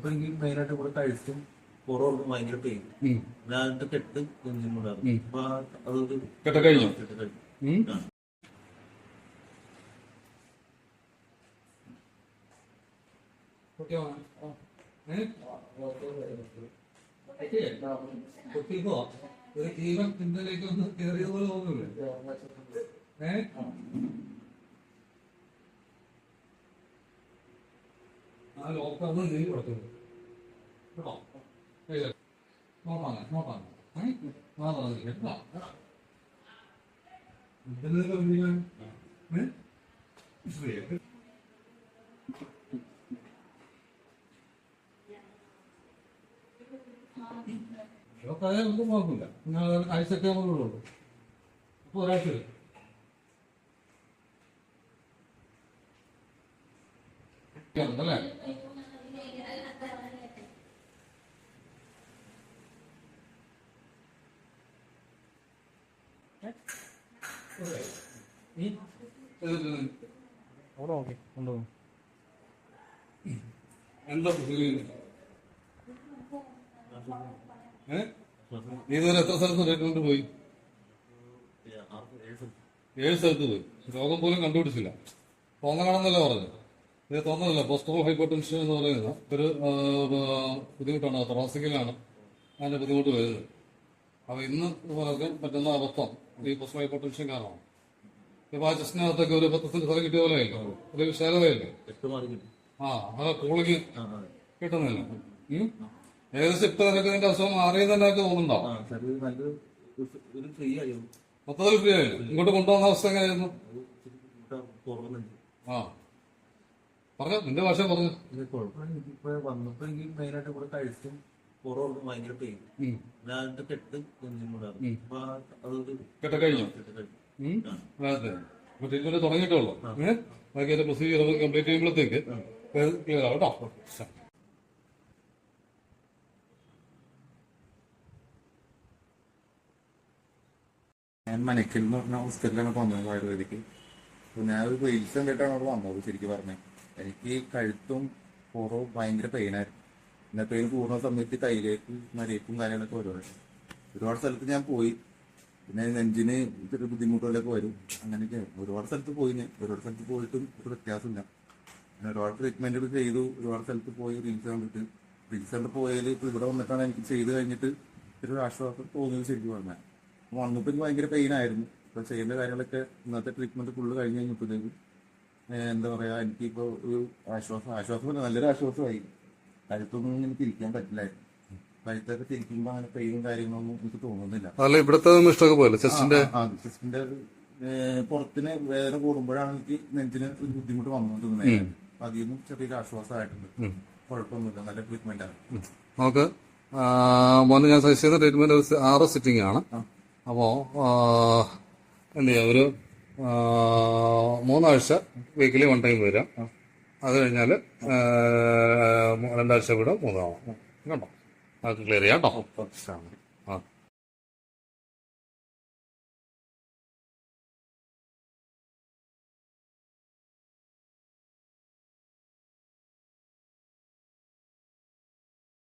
വന്നപ്പോ എനിക്ക് മെയിനായിട്ട് ഇവിടെ കഴുത്തും പുറമൊക്കെ ഭയങ്കര പെയിൻ. ഞാനിട്ട് കെട്ട് നെഞ്ചിനുണ്ടായിരുന്നു. അപ്പൊ അതൊരു കെട്ട് കഴിഞ്ഞു. ഒരു ജീവൻ പിന്നിലേക്ക് ഒന്ന് കയറിയതുപോലെ തോന്നുന്നില്ലേ? ആ ലോക്കാന്ന് നീ കൊടുത്തത് കേട്ടോ. നോട്ടാണ് നോട്ടാണ് കേട്ടോ. ലോക്കായാൽ ഒന്നും കുഴപ്പമില്ല. നിങ്ങൾ ആഴ്ചയൊക്കെ ആകുമ്പോഴുള്ളൂ. അപ്പോൾ ഒരാഴ്ച വരും. അല്ലേ എന്താ നീ ഇതുവരെ എത്ര സ്ഥലത്ത് ട്രീറ്റ്മെന്റ് പോയി? 7 സ്ഥലത്ത് പോയി. രോഗം പോലും കണ്ടുപിടിച്ചില്ല. തോന്നലാണെന്നല്ലേ പറഞ്ഞത്? ഇത് തോന്നലല്ല. പോസ്റ്ററൽ ഹൈപ്പർടെൻഷൻ എന്ന് പറയുന്നത് ഒരു ബുദ്ധിമുട്ടാണ്. തൊറാസിക്കലാണ് അതിന്റെ ബുദ്ധിമുട്ട് വരുന്നത്. അപ്പൊ ഇന്ന് പറയാൻ പറ്റുന്ന അബദ്ധം ഈ പോസ്റ്ററൽ ഹൈപ്പർടെൻഷൻ കാരണമാണ്. ഇപ്പൊ ആ ചെസ്റ്റിനകത്തൊക്കെ ഒരു 10 സെന്റ് സ്ഥലം കിട്ടിയ പോലെ ആയില്ലോ, ഒരു വിശാലതയല്ലേ? അത് കൂളിങ് കിട്ടുന്നില്ല. ഏകദേശം ഇപ്പൊ നിനക്ക് നിന്റെ അസുഖം മാറിയെന്ന് തന്നെ തോന്നുന്നുണ്ടോ? മൊത്തത്തിൽ ഫ്രീ ആയില്ല. ഇങ്ങോട്ട് കൊണ്ടുവന്ന അവസ്ഥ എങ്ങനെയായിരുന്നു? പറഞ്ഞോ, നിന്റെ ഭാഷ പറഞ്ഞു. വന്നപ്പോ എനിക്ക് മെയിനായിട്ട് ഇവിടെ കഴുത്തും പുറമൊക്കെ ഭയങ്കര പെയിൻ. ഞാനിട്ട് കെട്ട് നെഞ്ചിനുണ്ടായിരുന്നു. അപ്പൊ അതൊരു കെട്ട് കഴിഞ്ഞു. ട്രീറ്റ്മെന്റ് തുടങ്ങിയിട്ടുള്ളൂ. ബാക്കി അതിന്റെ പ്രൊസീജിയർ കംപ്ലീറ്റ് ചെയ്യുമ്പോഴത്തേക്ക് ക്ലിയർ ആവും കേട്ടോ. ഞാൻ മനക്കിൽ എന്ന് പറഞ്ഞ ഹോസ്പിറ്റലിലാണ് വന്നത് ആയുർവേദിക്ക്. അപ്പോൾ ഞാനൊരു റീൽസ് കണ്ടിട്ടാണ് അവിടെ വന്നത്. ശരിക്കും പറഞ്ഞത് എനിക്ക് കഴുത്തും പുറവും ഭയങ്കര പെയിനായിരുന്നു. പിന്നെ പെയിൻ കൂടുന്ന സമയത്ത് കയ്യിലേക്ക് നരയിപ്പും കാര്യങ്ങളൊക്കെ ഒരുപാട് സ്ഥലത്ത് ഞാൻ പോയി. പിന്നെ നെഞ്ചിന് ചെറിയ ബുദ്ധിമുട്ടുകളൊക്കെ വരും. അങ്ങനെയൊക്കെ ഒരുപാട് സ്ഥലത്ത് പോയി. ഞാൻ ഒരുപാട് സ്ഥലത്ത് പോയിട്ടും ഒരു വ്യത്യാസമില്ല. പിന്നെ ഒരുപാട് ട്രീറ്റ്മെന്റുകൾ ചെയ്തു. ഒരുപാട് സ്ഥലത്ത് പോയി റീൽസ് കണ്ടിട്ട്. റീൽസ് കണ്ട് പോയാൽ ഇപ്പോൾ ഇവിടെ വന്നിട്ടാണ് എനിക്ക് ചെയ്ത് കഴിഞ്ഞിട്ട് ഒരു ആശ്വാസം തോന്നിയത്. ശരിക്കും പറഞ്ഞാൽ വന്നപ്പോൾ എനിക്ക് ഭയങ്കര പെയിനായിരുന്നു. ഇപ്പോൾ ചെയ്യേണ്ട കാര്യങ്ങളൊക്കെ ഇന്നത്തെ ട്രീറ്റ്മെന്റ് ഫുള്ള് കഴിഞ്ഞ് കഴിഞ്ഞപ്പോഴത്തേക്കും എന്താ പറയുക, എനിക്കിപ്പോൾ ഒരു ആശ്വാസം നല്ലൊരു ആശ്വാസമായി. കഴുത്തൊന്നും എനിക്ക് തിരിക്കാൻ പറ്റില്ലായിരുന്നു. കഴുത്തൊക്കെ തിരിക്കുമ്പോൾ അങ്ങനെ പെയിനും കാര്യങ്ങളൊന്നും എനിക്ക് തോന്നുന്നില്ല. ചെസ്റ്റിന്റെ പുറത്തിന് വേദന കൂടുമ്പോഴാണ് എനിക്ക് നെഞ്ചിന് ഒരു ബുദ്ധിമുട്ട് വന്നുകൊണ്ടിരുന്നത്. അപ്പൊ അതിൽ ചെറിയൊരു ആശ്വാസമായിട്ടുണ്ട്. കുഴപ്പമൊന്നുമില്ല, നല്ല ട്രീറ്റ്മെന്റ് ആണ്. നമുക്ക് മോനെ ഞാൻ സജസ്റ്റ് ചെയ്യുന്ന ട്രീറ്റ്മെന്റ് 6 സിറ്റിംഗ് ആണ്. അപ്പോ എന്ത് ചെയ്യാം, ഒരു 3 ആഴ്ച വീക്കിലി 1 ടൈം വരാം. അത് കഴിഞ്ഞാൽ 2 ആഴ്ച കൂടെ 3 ആവാം കേട്ടോ. അതൊക്കെ ക്ലിയർ ചെയ്യാം കേട്ടോ.